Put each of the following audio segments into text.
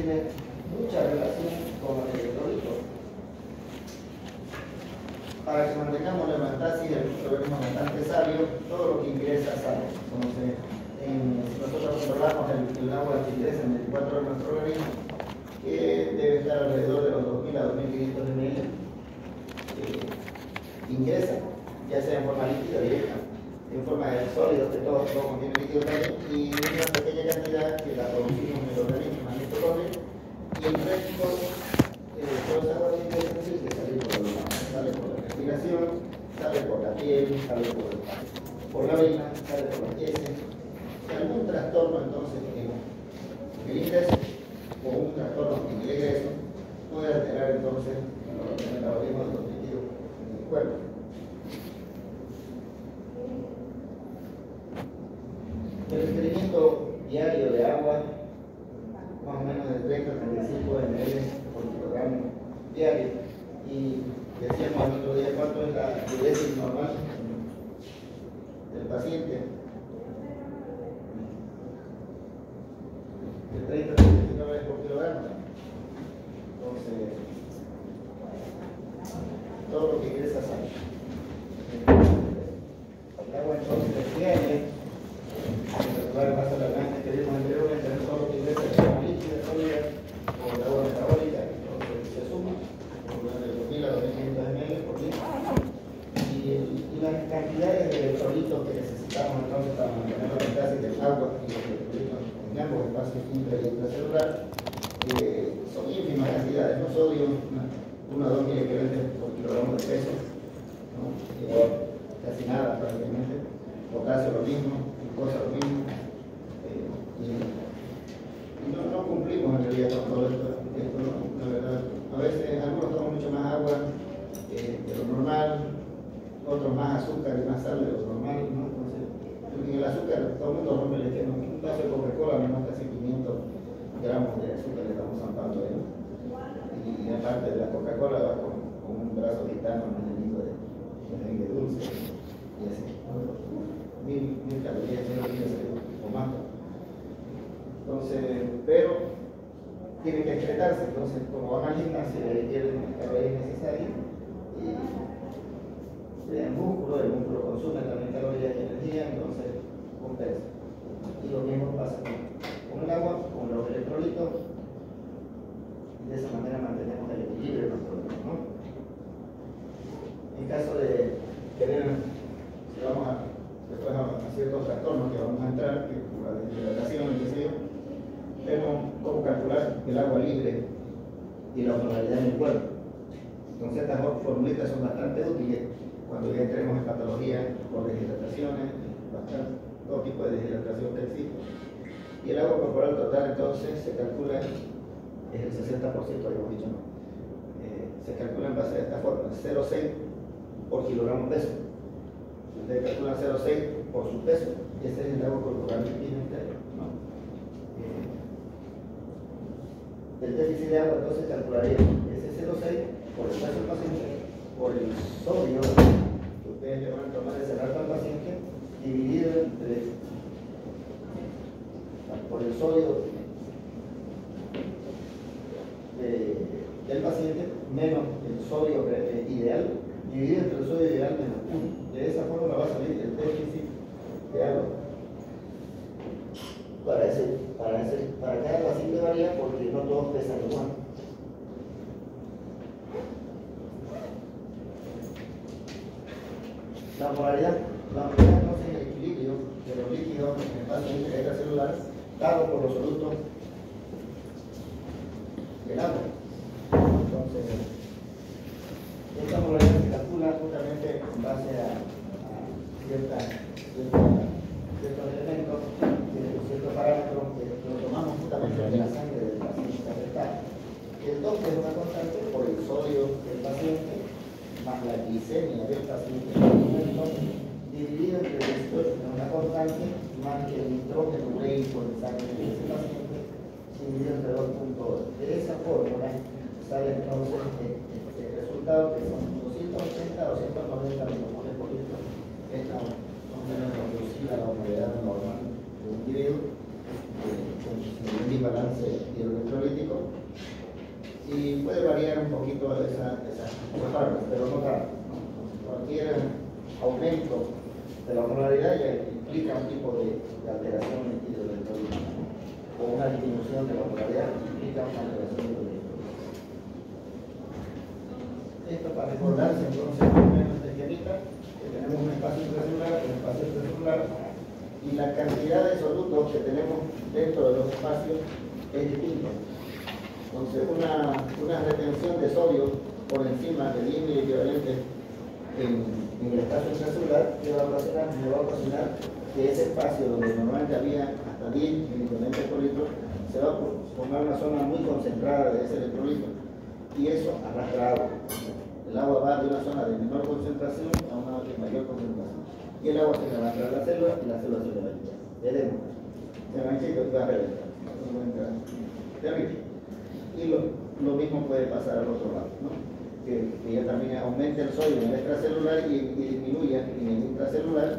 tiene mucha relación con el electrolito. Para que mantengamos la homeostasis, el organismo bastante sabio, todo lo que ingresa sale. Entonces, si nosotros controlamos el agua que ingresa en 24 horas en nuestro organismo, que debe estar alrededor de los 2.000 a 2.500 ml, ingresa, ya sea en forma líquida, directa, en forma de sólidos, que todo contiene líquido también, y una pequeña cantidad que la producimos en el organismo, en nuestro corre, y el resto, toda esa agua que ingresa, que sale por la respiración, sale por la piel, sale por la orina, sale por las heces. Si algún trastorno entonces en el ingreso o un trastorno en el egreso puede alterar entonces el metabolismo de los líquidos en el cuerpo. El requerimiento diario de agua, más o menos de 30 a 35 ml por kilogramo diario. Y decíamos el otro día cuánto es la diuresis normal del paciente. De 30 a 35 veces por kilogramo. Entonces, todo lo que ingresa sale. El agua entonces diaria, el paso de la granja que vimos anteriormente, no todo lo que ingresa es agua líquida, sólida o el agua metabólica, entonces se suma de 2.000 a 2.500 ml por litro. Y las cantidades de electrolitos que necesitamos entonces para mantener la homeostasis del agua y los electrolitos en ambos espacios intra y intracelular son ínfimas cantidades, no sodio, 1 a 2 miligramos por kilogramo de peso, ¿no? Casi nada prácticamente, potasio lo mismo, glucosa lo mismo, y no cumplimos en realidad con todo esto, la verdad. A veces algunos toman mucho más agua de lo normal, otros más azúcar y más sal de lo normal, ¿no? Entonces, en el azúcar, todo el mundo rompe el esquema. Un vaso de Coca-Cola menos casi 500 gramos de azúcar le estamos zampando ahí, ¿no? Y aparte de la Coca-Cola va con un brazo gitano más llenito de merengue dulce y así, ¿no? 1000 calorías, 1000 calorías o más. Entonces, pero tienen que excretarse, entonces como van al gimnasio requieren las calorías necesarias y el músculo consume también calorías y energía, entonces compensa. Y lo mismo pasa con el agua, con los electrolitos, y de esa manera mantenemos el equilibrio de nuestro organismo, ¿no? En caso de tener, si vamos después a ciertos trastornos que vamos a entrar, que la deshidratación, vemos cómo calcular el agua libre y la osmolaridad en el cuerpo. Entonces estas formulitas son bastante útiles cuando ya entremos en patologías por deshidrataciones, todo tipo de deshidratación que existe. Y el agua corporal total entonces se calcula, es el 60%, habíamos dicho, ¿no? Se calcula en base a esta forma, 0,6 por kilogramo peso. Ustedes calculan 0,6 por su peso, y ese es el agua corporal que tiene usted, ¿no? El déficit de agua entonces calcularía ese 0,6 por el peso del paciente, por el sodio que ustedes le van a tomar ese rato al paciente, dividido por el sodio del paciente menos el sodio ideal, dividido entre el sodio ideal menos 1. De esa forma va a salir el déficit de agua. Para cada paciente varía porque no todos pesan igual. La polaridad entonces es el equilibrio de los líquidos en el espacio intracelular dado por los solutos del agua. Entonces, esta polaridad se calcula justamente en base a ciertos elementos, ciertos parámetros que lo tomamos justamente de la sangre del paciente afectado. El DOP es una constante por el sodio del paciente más la glicemia del paciente dividido entre esto es una constante más el nitrógeno ureico en sangre de ese paciente dividido entre 2.8. De esa fórmula sale entonces el resultado que son 280 a 290 milimoles por litro. Esta es más o menos reducida a la humedad normal de un individuo con un balance balance hidroelectrolítico y puede variar un poquito esa tabla, pero no tanto. Cualquier aumento de la osmolaridad ya implica un tipo de alteración hidroelectrolítica, o una disminución de la osmolaridad implica una alteración hidroelectrolítica. Esto para recordarse entonces en esta esquemita, que tenemos un espacio intracelular, un espacio extracelular, y la cantidad de solutos que tenemos dentro de los espacios es distinta. Entonces una retención de sodio por encima de 10 miliequivalentes en el espacio intracelular me va a ocasionar que ese espacio donde normalmente había hasta 10 miliequivalentes por litro se va a formar una zona muy concentrada de ese electrolito, y eso arrastra agua. El agua va de una zona de menor concentración a una de mayor concentración, y el agua se va a arrastrar a la célula y la célula se va a reventar. Veremos, se va a encher y va a reventar. Terrible. Y lo mismo puede pasar al otro lado, ¿no? Que ya también aumente el sodio en el extracelular y disminuya en el intracelular,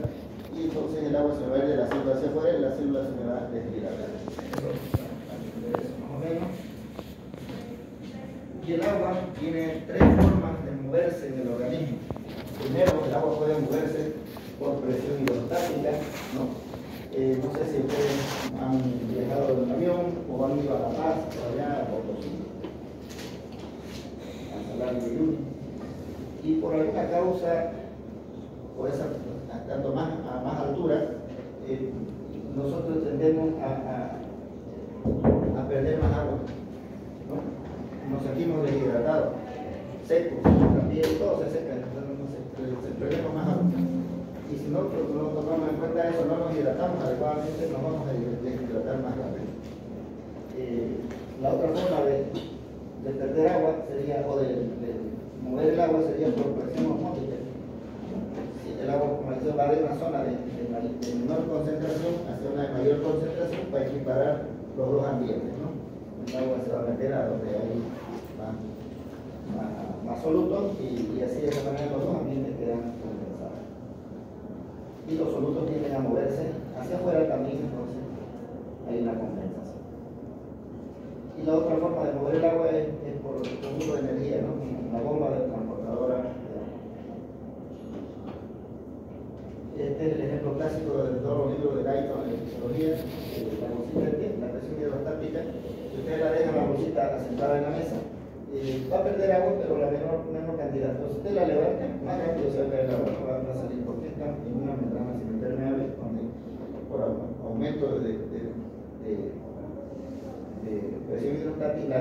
y entonces el agua se va a ir de la célula hacia afuera y la célula se me va a deshidratar. Más o menos. Y el agua tiene tres formas de moverse en el organismo. Primero, el agua puede moverse por presión hidrostática, ¿no? No sé si ustedes han viajado en un avión o han ido a La Paz, por allá, a Potosí, a Salar de Uyuni, y por alguna causa, estando a más altura, nosotros tendemos a perder más agua, ¿no? Nos sentimos deshidratados, secos, también todo se seca, entonces perdemos más agua. Y si no tomamos en cuenta eso, no nos hidratamos adecuadamente, nos vamos a deshidratar más rápido. La otra forma de perder agua sería, o de mover el agua, sería por presión osmótica. Si el agua, como decía, va de una zona de menor concentración hacia una de mayor concentración para equiparar los dos ambientes, ¿no? El agua se va a meter a donde hay más solutos, y así de esa manera los dos ambientes quedan compensados. Y los solutos tienden a moverse hacia afuera también, entonces hay una compensación. Y la otra forma de mover el agua es por el uso de energía, ¿no? Una bomba de transportadora. Este es el ejemplo clásico de todos los libros de Guyton de fisiología, la bolsita, la presión hidrostática. Si ustedes la dejan la bolsita asentada en la mesa, va a perder agua, pero la menor cantidad. Entonces usted la levanta, más rápido se va a caer el agua, no va a salir, porque está en una membrana semipermeable, donde por aumento de presión hidrostática,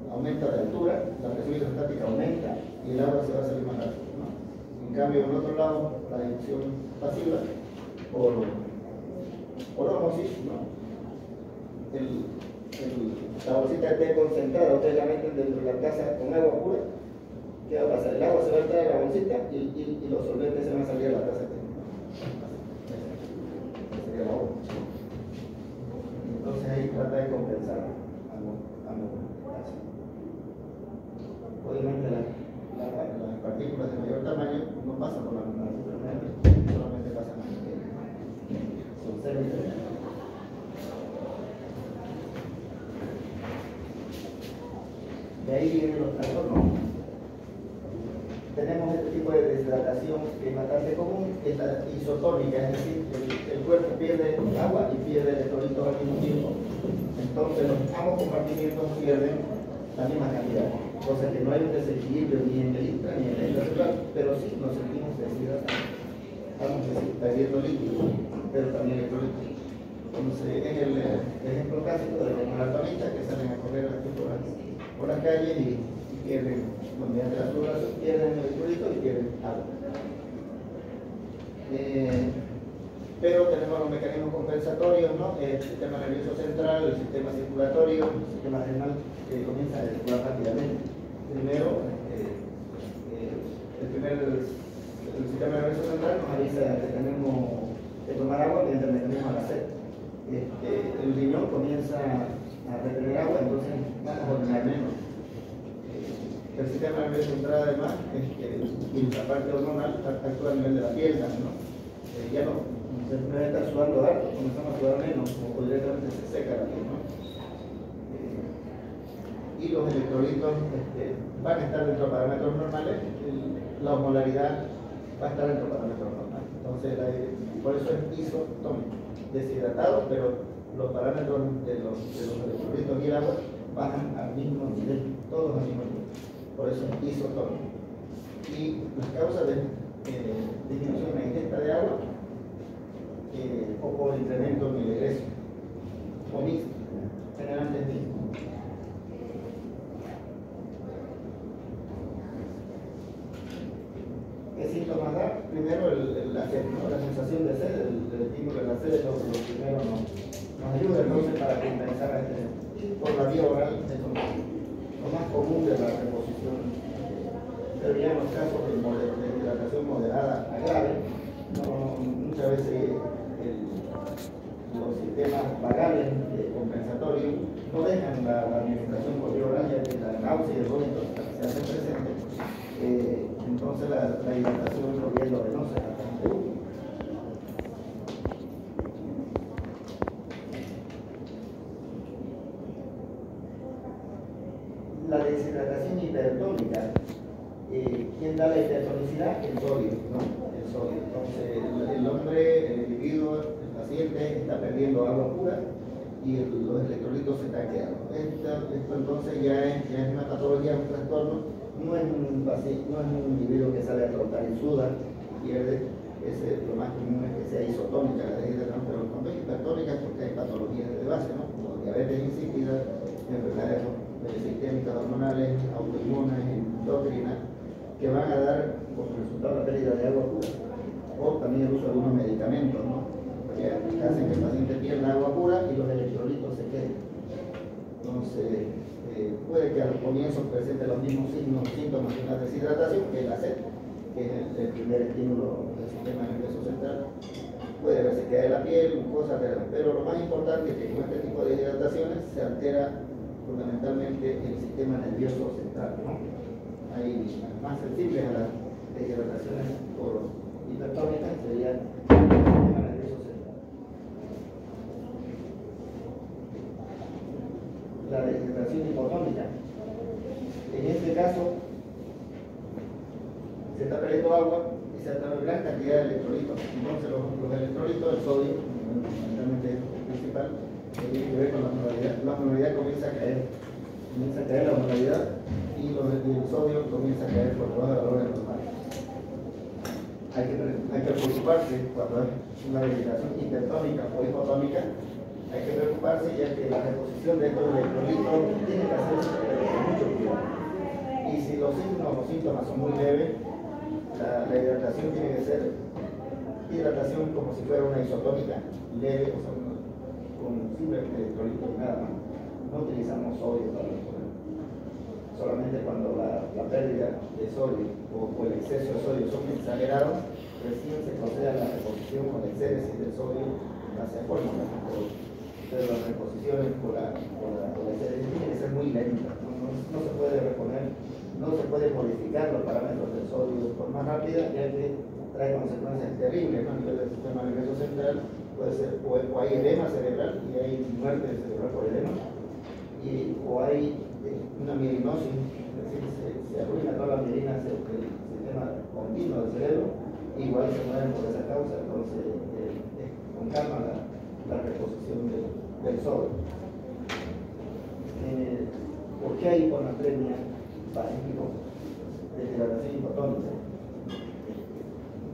aumenta de altura, la presión hidrostática aumenta y el agua se va a salir más rápido, ¿no? En cambio, en otro lado, la difusión pasiva por ósmosis, ¿no? La bolsita esté concentrada, ustedes la meten dentro de la taza con agua pura, ¿qué va a pasar? El agua se va a entrar a la bolsita y los solventes se van a salir a la taza. Sería la agua. Entonces ahí trata de compensar ambos casos. Obviamente las partículas de mayor tamaño no pasan por la membrana superficial, solamente pasan por el son semipermeables. De ahí vienen los trastornos. Tenemos este tipo de deshidratación que es bastante común, que es la isotónica, es decir, el cuerpo pierde agua y pierde electrolitos al mismo tiempo. Entonces ambos compartimientos pierden la misma cantidad, cosa que no hay un desequilibrio ni en el intra ni en el extracelular, pero sí nos sentimos deshidratados. Vamos a decir, perdiendo líquido, pero también electrolitos. Entonces es el ejemplo clásico de los maratonistas que salen a correr aquí por las calles y pierden, mediante la sudoración, pierden electrolitos y pierden agua. Pero tenemos los mecanismos compensatorios, ¿no? El sistema nervioso central, el sistema circulatorio, el sistema renal, que comienza a circular rápidamente. Primero, el sistema nervioso central nos avisa que tenemos que tomar agua mediante el mecanismo de la sed. El riñón comienza a retener agua, entonces vamos a ordenar menos. El sistema nervioso central, además, y la parte hormonal actúa a nivel de la piel, ¿no? Ya no se puede estar sudando harto, comenzamos a sudar menos, o directamente se seca la piel, ¿no? y los electrolitos van a estar dentro de parámetros normales, la osmolaridad va a estar dentro de parámetros normales. Entonces, por eso es isotónico, deshidratado, pero los parámetros de los electrolitos y el agua bajan al mismo nivel, todos al mismo nivel. Por eso es isotónico. Y las causas de disminución en la ingesta de agua o por incremento en el egreso o mixto, generalmente es mixto. ¿Qué síntomas da? Primero la sed, ¿no? La sensación de sed, el estímulo de la sed es lo primero nos ayuda entonces para compensar por la vía oral, es lo más común de la reposición. Pero ya en los casos de hidratación moderada a grave, muchas veces los sistemas vagales compensatorios no dejan la administración por vía oral, ya que la náusea y el vómito se hacen presentes. Entonces la hidratación por vía endovenosa es bastante útil. La deshidratación hipertónica, ¿quién da la hipertonicidad? El sodio, ¿no? El sodio. Entonces el hombre, el individuo, el paciente está perdiendo agua pura y los electrolitos se están quedando. Esto entonces ya es una patología, un trastorno. No es un individuo que sale a trotar y suda, pierde, lo más común es que sea isotónica la deshidratación, pero cuando es hipertónica es porque hay patologías de base, ¿no? Como diabetes insípida, enfermedades sistémicas hormonales, autoinmunes, endocrinas, que van a dar como resultado la pérdida de agua pura, o también el uso de algunos medicamentos, ¿no? Que hacen que el paciente pierda agua pura y los electrolitos se queden. Entonces, puede que al comienzo presente los mismos síntomas de la deshidratación, que es la sed, que es el primer estímulo del sistema nervioso central. Puede verse que hay la piel, cosas, pero lo más importante es que con este tipo de deshidrataciones se altera fundamentalmente el sistema nervioso central, ¿no? Hay más sensibles a las deshidrataciones por hipertónicas, sería el sistema nervioso central. La deshidratación hipotónica. En este caso, se está perdiendo agua y se está gran cantidad de electrolitos. Entonces, los electrolitos, el sodio, fundamentalmente principal, tiene que ver con la osmolaridad. La osmolaridad comienza a caer la osmolaridad y el sodio comienza a caer por debajo de valores normales. Hay que preocuparse cuando es una deshidratación hipertónica o hipotónica. Hay que preocuparse ya que la reposición de estos electrolitos tiene que hacerse con mucho cuidado. Y si los síntomas son muy leves, la hidratación tiene que ser hidratación como si fuera una isotónica leve, o sea, con simplemente electrolitos y nada más. No utilizamos sodio para el problema. Solamente cuando la pérdida de sodio o el exceso de sodio son exagerados, recién se procede a la reposición con excéresis del sodio hacia fórmulas. Pero las reposiciones por la excéresis tienen que ser muy lentas. No se puede reponer, no se puede modificar los parámetros del sodio de forma rápida, ya que trae consecuencias terribles, ¿no? A nivel del sistema nervioso central. Puede ser, o hay edema cerebral y hay muerte cerebral por edema, o hay una mielinosis, es decir, se arruina toda la mielina, el sistema continuo del cerebro, igual se mueren por esa causa. Entonces, con calma la reposición del sodio. ¿Por qué hay hiponatremia para deshidratación hipotónica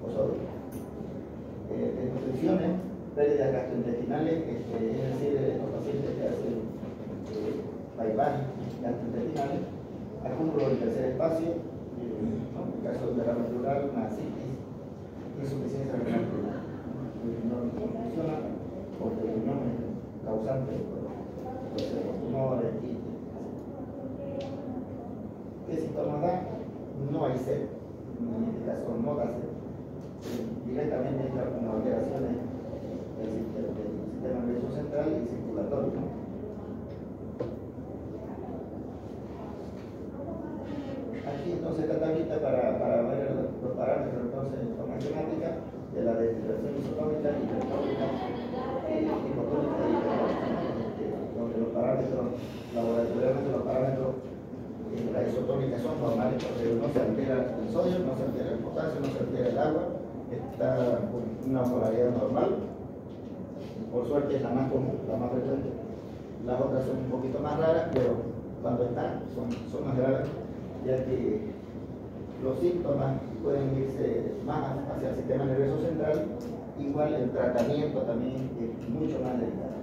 o sodio? Desnutriciones, pérdidas gastrointestinales, es decir, los pacientes que hacen bypass gastrointestinales, acúmulo del tercer espacio, ¿no? En el caso de derrame pleural, una citis, insuficiencia renal pleural. No funciona porque el riñón es causante de los tumores. ¿Qué síntomas da? No hay sed, en este caso no da sed. Directamente entra con alteraciones del sistema nervioso central y circulatorio, ¿no? Aquí entonces esta tablita para ver los parámetros entonces farmacomática de la deshidratación isotónica, hipertónica, hipotónica y hipertónica, donde los parámetros laboratoriales, los parámetros son normales porque no se altera el sodio, no se altera el potasio, no se altera el agua, está con una osmolaridad normal. Por suerte es la más común, la más frecuente. Las otras son un poquito más raras, pero cuando están son más graves, ya que los síntomas pueden irse más hacia el sistema nervioso central. Igual el tratamiento también es mucho más delicado.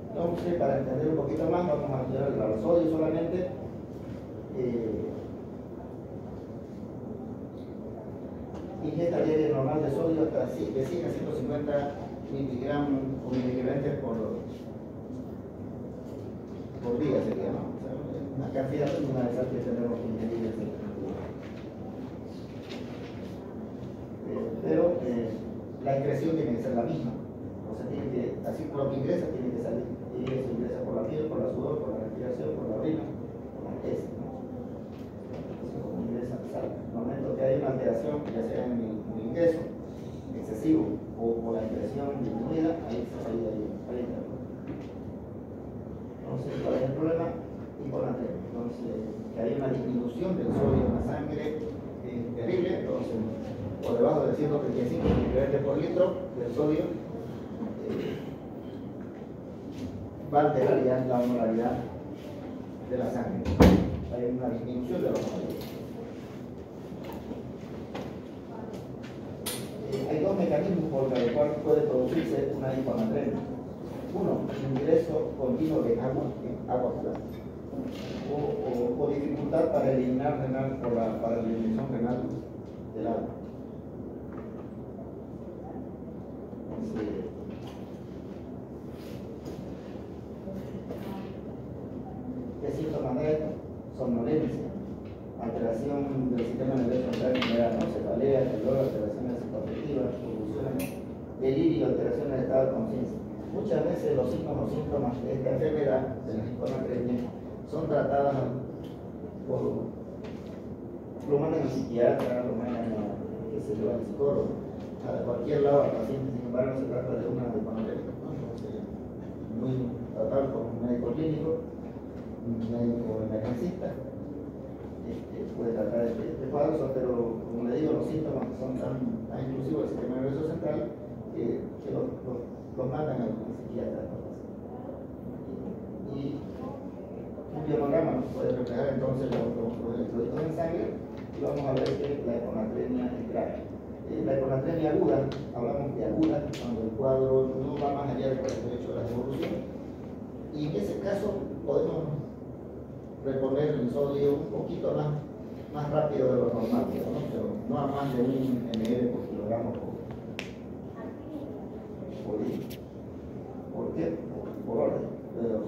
Entonces, para entender un poquito más, vamos a estudiar el grado sodio solamente. Ingesta diaria normal de sodio hasta de 100 a 150 miligramos o miliequivalentes por día sería, ¿no? O sea, una cantidad mínima de sal que tenemos que ingerir. Pero la excreción tiene que ser la misma. O sea, tiene que, así como lo que ingresa, tiene que salir. Y eso ingresa por la piel, por la sudor, por la respiración, por la orina, por la heces, ¿no? Entonces, como ingresa, sale. En el momento que hay una alteración, ya sea en el ingreso excesivo o por la excreción disminuida, ahí entra. Entonces, ¿cuál es el problema? Hiponatremia. Entonces, que hay una disminución del sodio en la sangre terrible, entonces, por debajo de 135 miligramos por litro del sodio, va a alterar ya la osmolaridad de la sangre. Hay una disminución de la osmolaridad. Hay dos mecanismos por los cuales puede producirse una hiponatremia. Uno, ingreso continuo de agua pura, o dificultad para eliminar renal para la eliminación renal del agua. Entonces, ¿qué síntomas de esto? Somnolencia, alteración del sistema nervioso central en general, ¿no? Cefalea, dolor, alteraciones psicoafectivas, convulsiones, delirio, alteraciones de estado de conciencia. Muchas veces los síntomas de esta enfermedad, de la hiponatremia, son tratadas lo mandan al psiquiatra, lo mandan al psicólogo, a cualquier lado al paciente. Sin embargo, se trata de una hiponatremia, ¿no? Muy tratable por un médico clínico, un médico emergencista, puede tratar este cuadro, pero como le digo, los síntomas son tan inclusivos del sistema nervioso central que los mandan al psiquiatra. Y un biomograma nos puede reflejar entonces los electrolitos en sangre y vamos a ver que la hiponatremia es grave. La hiponatremia aguda, hablamos de aguda cuando el cuadro no va más allá del 48 horas de evolución, y en ese caso podemos reponer el sodio un poquito más rápido de lo normal, ¿no? Pero no a más de 1 ml por kilogramo por día. ¿Por qué? Por orden.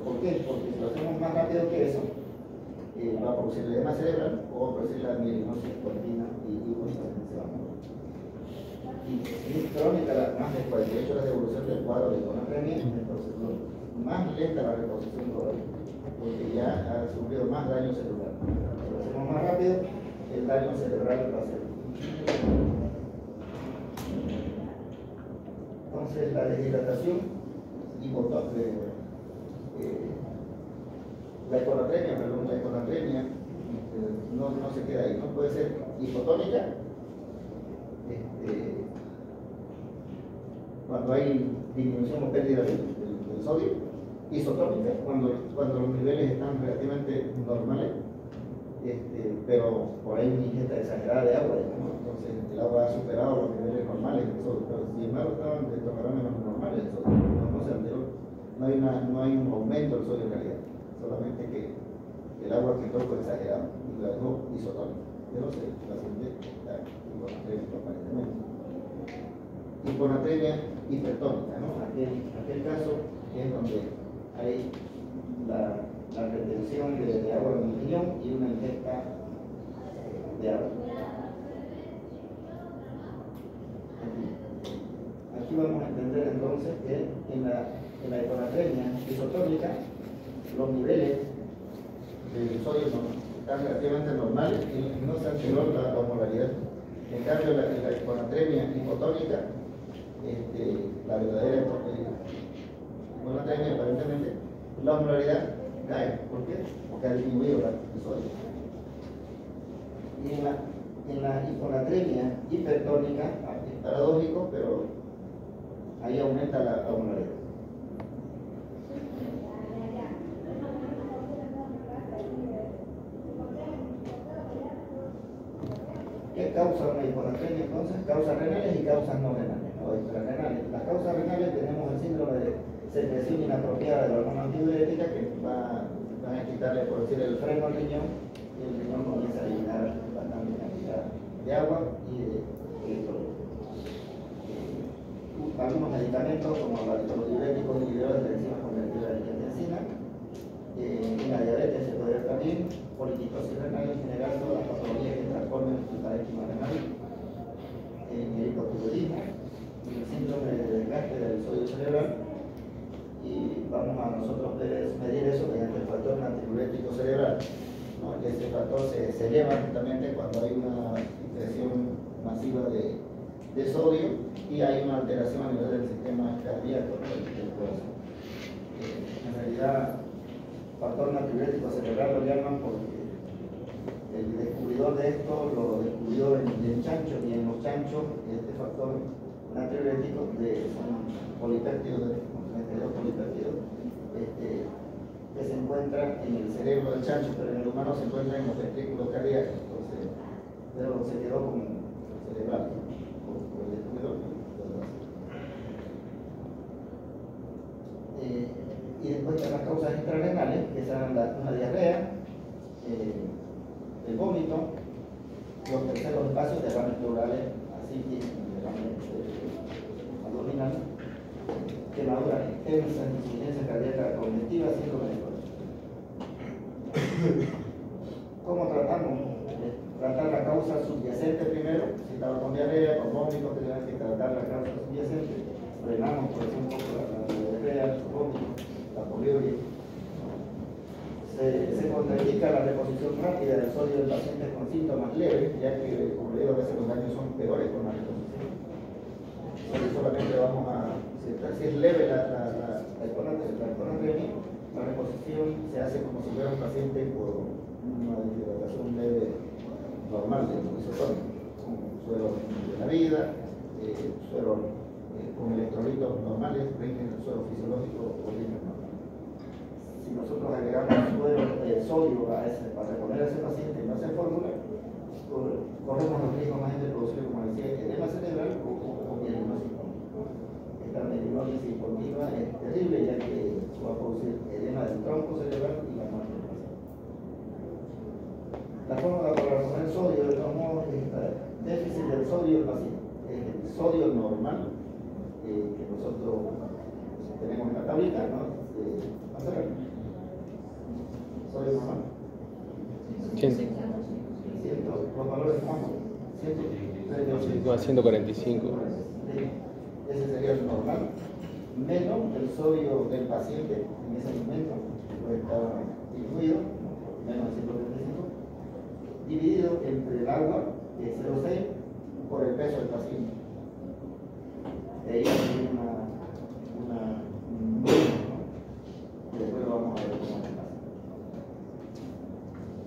¿Por qué? Porque si lo hacemos más rápido que eso, va a producir edema cerebral o va a producir la mielinosis continua y justamente se va a morir. Y si es crónica, más de 48 horas de evolución del cuadro de hiponatremia, entonces más lenta la reposición todavía, porque ya ha sufrido más daño cerebral. Si lo hacemos más rápido, el daño cerebral va a ser. Entonces, la deshidratación la hiponatremia no se queda ahí, no puede ser hipotónica, cuando hay disminución o pérdida del sodio, isotónica, cuando los niveles están relativamente normales, pero por ahí una ingesta exagerada de agua, ¿no? Entonces el agua ha superado los niveles normales del sodio, pero sin embargo estaban dentro de parámetros normales del sodio, no se alteró, no hay un aumento del sodio en realidad, solamente que el agua que entró fue exagerado y la dejó isotónica, pero el paciente está hiponatremia aparentemente. Hiponatremia hipertónica, ¿no? Aquel caso es donde hay la retención de agua en el riñón y una ingesta de agua. Aquí vamos a entender entonces que en la hiponatremia isotónica los niveles de sodio están relativamente normales y no se alteró la osmolaridad. En cambio, en la hiponatremia hipotónica, la verdadera hiponatremia aparentemente la osmolaridad cae. ¿Por qué? Porque ha disminuido el sodio. Y en la hiponatremia hipertónica es paradójico, pero ahí aumenta la osmolaridad. ¿Qué causa una hiponatremia entonces? Causas renales y causas no renales, o extrarrenales. Las causas renales tenemos el síndrome de secreción inapropiada de la hormona antidiurética que van a quitarle, por decir, el freno al riñón, y el riñón comienza a eliminar bastante cantidad de agua y de electrolitos. Algunos medicamentos como los diuréticos inhibidores de la enzima convertida de angiotensina. En la diabetes se puede ver también, poliquitosis renal en general, todas las patologías que transforman el parénquima renal, en el hipotiroidismo, en el síndrome de desgaste del sodio cerebral, y vamos a nosotros medir eso mediante el factor natriurético cerebral, ¿no? Ese factor se eleva justamente cuando hay una excreción masiva de sodio y hay una alteración a nivel del sistema cardíaco del corazón. En realidad, factor natriurético cerebral lo llaman porque el descubridor de esto lo descubrió en chanchos, y en los chanchos este factor natriurético son polipéptidos, que se encuentra en el cerebro del chancho, pero en el humano se encuentra en los ventrículos cardíacos, entonces, pero se quedó como cerebral por el descubridor. Y después están las causas extrarrenales, que son una diarrea, el vómito, los terceros espacios, derrames pleurales, asitis, derrames abdominal, quemaduras extensas, insuficiencia cardíaca cognitiva, síndrome de corazón. ¿Cómo tratamos? Tratar la causa subyacente primero. Si estaba con diarrea, con vómito, tenemos que tratar la causa subyacente. Frenamos, por ejemplo, la diarrea, el vómito, la poliuria. Se contraindica la reposición rápida del sodio del paciente con síntomas leves, ya que, como le digo, a veces los daños son peores con la reposición. Solamente vamos a, si es leve la hiponatremia, la reposición se hace como si fuera un paciente con una deshidratación leve normal de isotónico, con suero de la vida, suero con electrolitos normales, rinden el suero fisiológico o rinden normal. Si nosotros agregamos sodio para reponer a ese paciente y no hacer fórmula, corremos los riesgos más de producir, como decía, edema cerebral o mielinosis. Esta mielinosis continua es terrible, ya que va a producir edema del tronco cerebral y la muerte del paciente. La fórmula para reponer sodio, de todos modos, es déficit del sodio del paciente. El sodio normal, que nosotros tenemos en la tablita, ¿no? Sodio normal. 100. Los valores estamos 145. Ese sería el normal, menos el sodio del paciente en ese momento, que estaba incluido, menos de 135, dividido entre el agua, que es 0,6, por el peso del paciente. De ahí hay un número, ¿no? Y después vamos a ver cómo es el caso.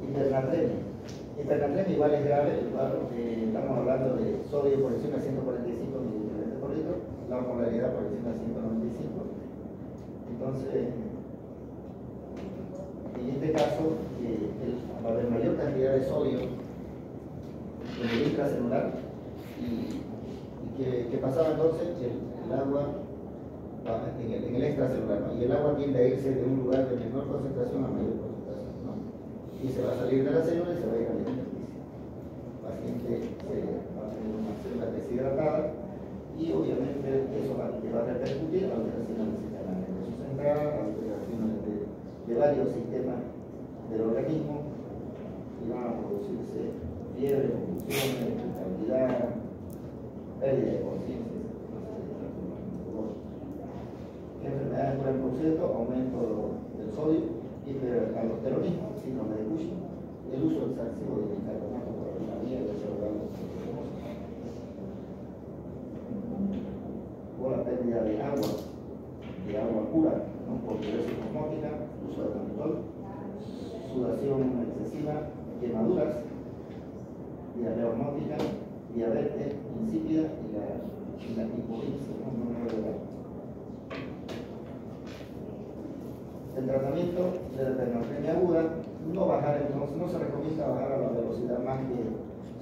Hipernatremia. Hipernatremia igual es grave, estamos hablando de sodio por encima de 145 mililitros por litro, la osmolaridad por encima de 195. Entonces, en este caso, va a haber mayor cantidad de sodio en el intracelular. ¿Y qué pasaba entonces? El agua en el extracelular, ¿no? Y el agua tiende a irse de un lugar de menor concentración a mayor concentración, ¿no? Y se va a salir de la célula y se va a ir al intersticio. El paciente va a tener una célula deshidratada y obviamente eso va a repercutir a alteraciones del sistema nervioso central, alteraciones de varios sistemas del organismo, y van a producirse fiebre, convulsiones, irritabilidad, pérdida de conciencia. ¿Qué enfermedades pueden producir? Aumento del sodio, hiperaldosteronismo, síndrome de Cushing, el uso excesivo de bicarbonato por la vía del cerebral o la pérdida de agua de agua pura, ¿no? Por diuresis osmótica, uso de tramadol, sudación excesiva, quemaduras, diarrea osmótica, diabetes insípida y la hipoxia, ¿no? No regular. El tratamiento de la hipernatremia aguda, no se recomienda bajar a la velocidad más que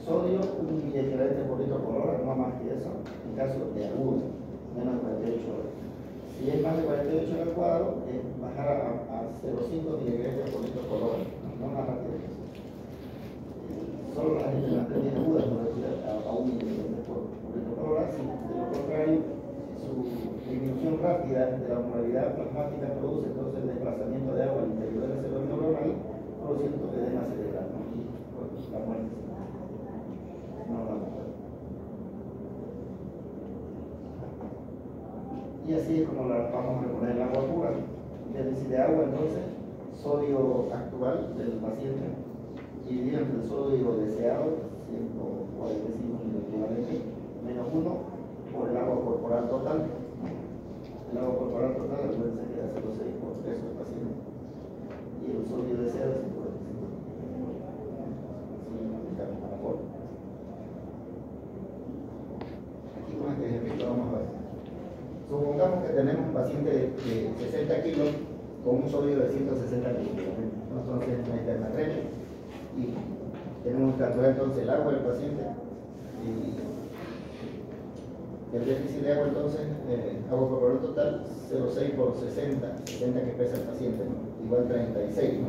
sodio, 1 miliequivalente por litro por hora, no más que eso, en caso de agudo, menos de 48 horas. Si es más de 48 horas al cuadro, bajar a 0,5 miliequivalentes por litro por hora, no más rápido que eso. Solo la hipernatremia aguda puede tirar a 1 miliequivalente por litro por hora, si de lo contrario, su disminución rápida de la osmolaridad plasmática produce entonces el desplazamiento de agua al interior del cerebro neuronal, produciendo edema cerebral, ¿no? Y pues, la muerte. No la muerte. Y así es como la vamos a reponer el agua pura. Déficit de agua, entonces, sodio actual del paciente, dividido entre el sodio deseado, 145 miliequivalentes, menos 1 por el agua corporal total. El agua corporal total, recuerden que da 0,6 por peso del paciente. Y el sodio deseado es 145. Así lo aplicamos a la forma. Aquí con este ejemplo vamos a ver. Supongamos que tenemos un paciente de 60 kilos con un sodio de 160 kilos. Entonces es una hipernatremia y tenemos que calcular entonces el agua del paciente y el déficit de agua entonces, agua corporal total, 0,6 por 60 que pesa el paciente, ¿no? Igual 36, ¿no?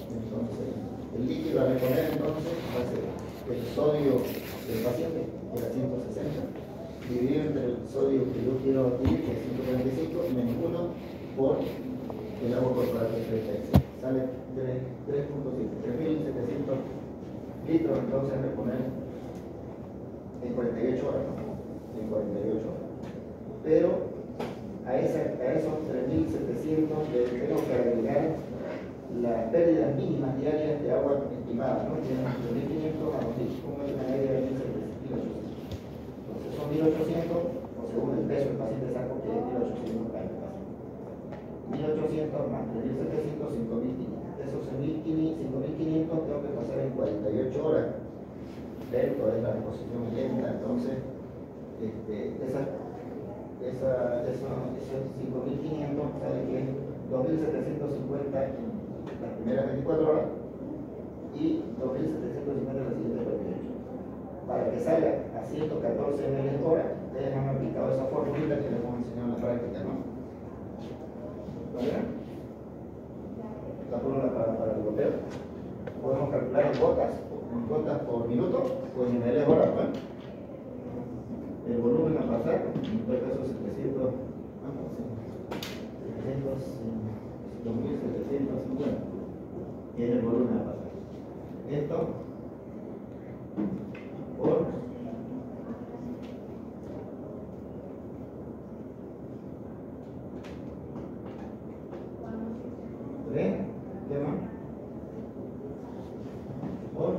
Entonces, el líquido a reponer entonces va a ser el sodio del paciente, que era 160, dividido entre el sodio que yo quiero adquirir, que es 145, menos 1 por el agua corporal, que es 36. Sale 3.700 litros entonces a reponer en 48 horas, ¿no? En 48 horas. Pero a esos 3.700 le tengo que agregar las pérdidas mínimas diarias de agua estimadas, ¿no? De 1.500 a 2.000, como es una media de 1.800. Entonces son 1.800, o según el peso del paciente saco que es 1.800 gramos. 1.800 más 3.700, 5.500. Esos 5.500 tengo que pasar en 48 horas. Lento es la reposición lenta, entonces esos 5.500 sale que es 2.750 en las primeras 24 horas y 2.750 en las siguientes 48. Para que salga a 114 ml hora, ustedes han aplicado esa formulita que les hemos enseñado en la práctica, ¿no? ¿Vale? La fórmula para el goteo. Podemos calcular en gotas por minuto o en ml hora, ¿vale? El volumen a pasar, en este caso 700, 2.750, y es el volumen a pasar. Esto por ¿3? ¿Qué más? Por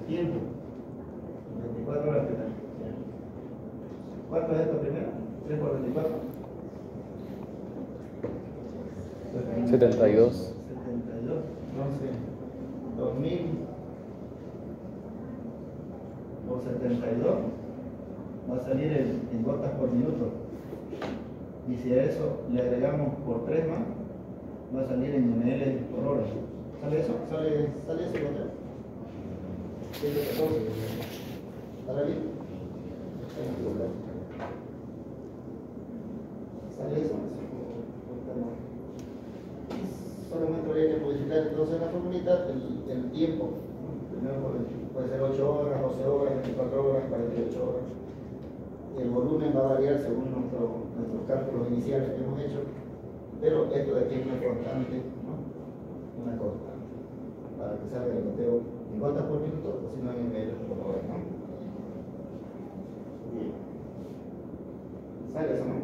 tiempo, 24 horas que tal. ¿Cuánto es esto primero? 3 por 24. 72. 72. Entonces, 2000 por 72 va a salir en gotas por minuto. Y si a eso le agregamos por 3 más, va a salir en ml por hora. ¿Sale eso? ¿Sale ese goteo? 114. ¿Sale bien? Sale eso. Solamente habría que modificar entonces la formulita el tiempo. Primero puede ser 8 horas, 12 horas, 24 horas, 48 horas. Y el volumen va a variar según nuestros cálculos iniciales que hemos hecho, pero esto de aquí es una constante, ¿no? Una constante. Para que salga el goteo en gotas por minuto, o si no en ml por hora, ¿no? Bien. Sale eso, ¿no?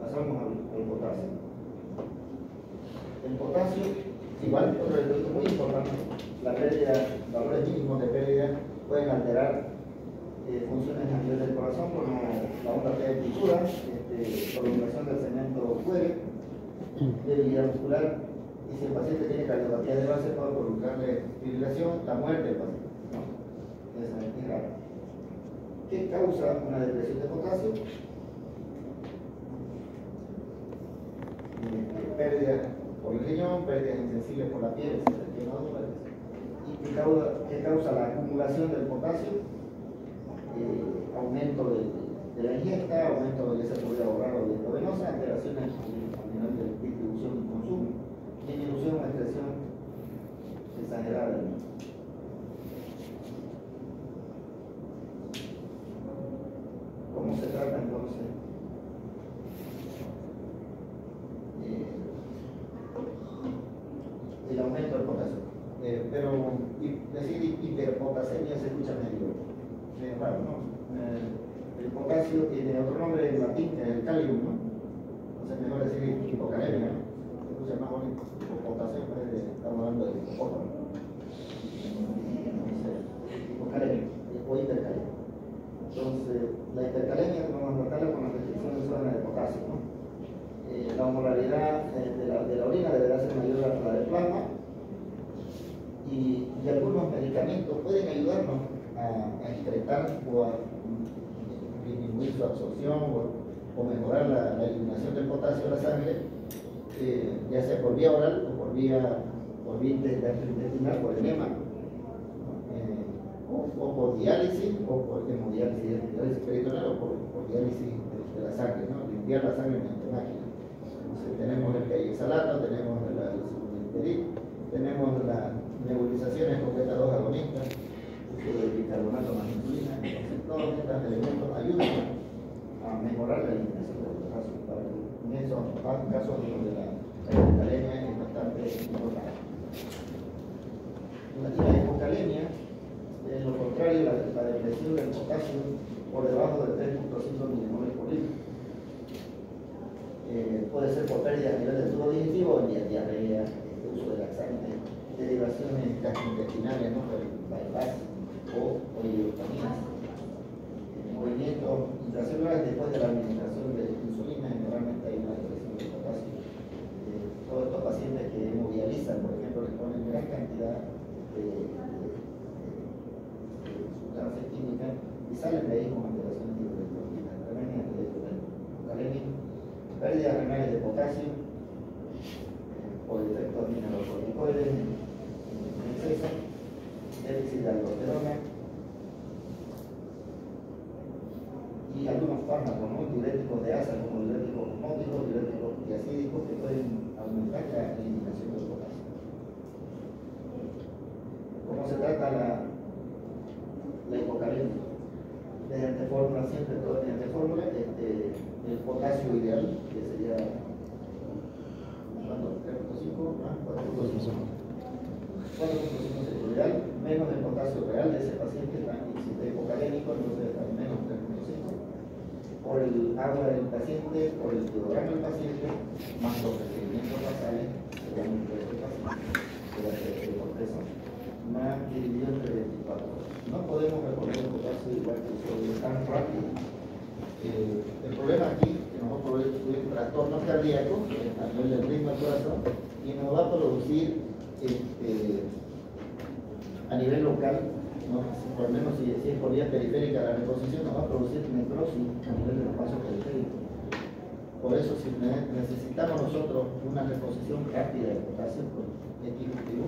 Pasamos al potasio. El potasio, igual, otro elemento muy importante, la pérdida, valores mínimos de pérdida pueden alterar funciones a nivel del corazón, como la onda ruptura, prolongación del segmento cuere, debilidad muscular, y si el paciente tiene cardiopatía de base puede provocarle fibrilación, la muerte del paciente, ¿no? Esa es muy rara. ¿Qué causa una depresión de potasio? Pérdida por el riñón, pérdidas insensibles por la piel, quemaduras. ¿Y qué causa la acumulación del potasio? Aumento de la ingesta, aumento de esa tubería oral o endovenosa, alteraciones a nivel de distribución y consumo, disminución o excreción exagerada del mismo. ¿Cómo se trata entonces? El aumento del potasio. Pero decir hiperpotasemia se escucha medio raro, ¿no? El potasio tiene otro nombre en latín, que es el calium, ¿no? Entonces mejor decir hipocalemia, ¿no? Se escucha más bonito. Hipopotasemia, estamos hablando de hipótamo. Entonces, hipocalemia o hipercalemia. Entonces, la hipercalemia vamos a tratarla con la restricción de zona de potasio, ¿no? La osmolaridad de la orina deberá ser mayor a la del plasma, y algunos medicamentos pueden ayudarnos a excretar o a disminuir su absorción o mejorar la eliminación del potasio de la sangre, ya sea por vía oral o por vía gastrointestinal, por enema, o por diálisis o por hemodiálisis peritoneal o por diálisis de la sangre, ¿no? Limpiar la sangre mediante máquina. Entonces, tenemos el cayexalato, tenemos el sulinterid, tenemos las nebulizaciones con beta 2 agonistas, uso de bicarbonato más insulina. Entonces, todos estos elementos ayudan a mejorar la eliminación del potasio. En esos casos donde la hipocalemia es bastante importante. La hipocalemia, en lo contrario, la depresión del potasio por debajo de 3.5 milimoles por litro. Puede ser por pérdida a nivel del tubo digestivo, diarrea, uso de laxantes, derivaciones gastrointestinales, ¿no? Por bypass o ileotomías, movimientos intracelulares después de la administración de insulina. Generalmente hay una depresión de potasio. Todos estos pacientes que hemodializan, por ejemplo, les ponen gran cantidad de sustancias químicas y salen de ahí con alteraciones hidroelectrólicas, pérdidas renales de potasio por efectos mineralocorticoides en exceso, déficit de aldosterona y algunos fármacos, ¿no? Diuréticos de asa como diuréticos osmóticos, diuréticos diacídicos, que pueden aumentar la eliminación del potasio. ¿Cómo se trata la hipocalemia? Mediante fórmula, siempre todo mediante fórmula, el potasio ideal, que sería 3.5 más 4.5 sería ideal, menos el potasio real de ese paciente, si está hipocalémico, entonces al menos 3.5 por el agua del paciente, por el kilogramo del paciente, más los requerimientos basales, según el peso del paciente, por peso, más dividido entre 24. No podemos reponer el potasio igual que el sodio tan rápido. El problema aquí es que nos va a producir trastornos cardíacos a nivel del ritmo del corazón y nos va a producir a nivel local, ¿no? Por lo menos si es por vía periférica la reposición, nos va a producir necrosis a nivel de los vasos periféricos. Por eso, si necesitamos nosotros una reposición rápida de potasio por X motivo,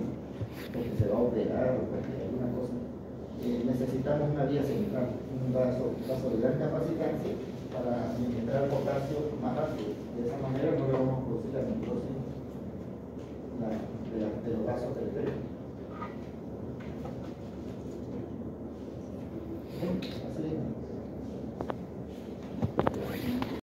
porque se va a operar o porque alguna cosa, necesitamos una vía central, un vaso de gran capacitancia para administrar potasio más rápido. De esa manera no le vamos a producir la necrosis de los vasos periféricos. Así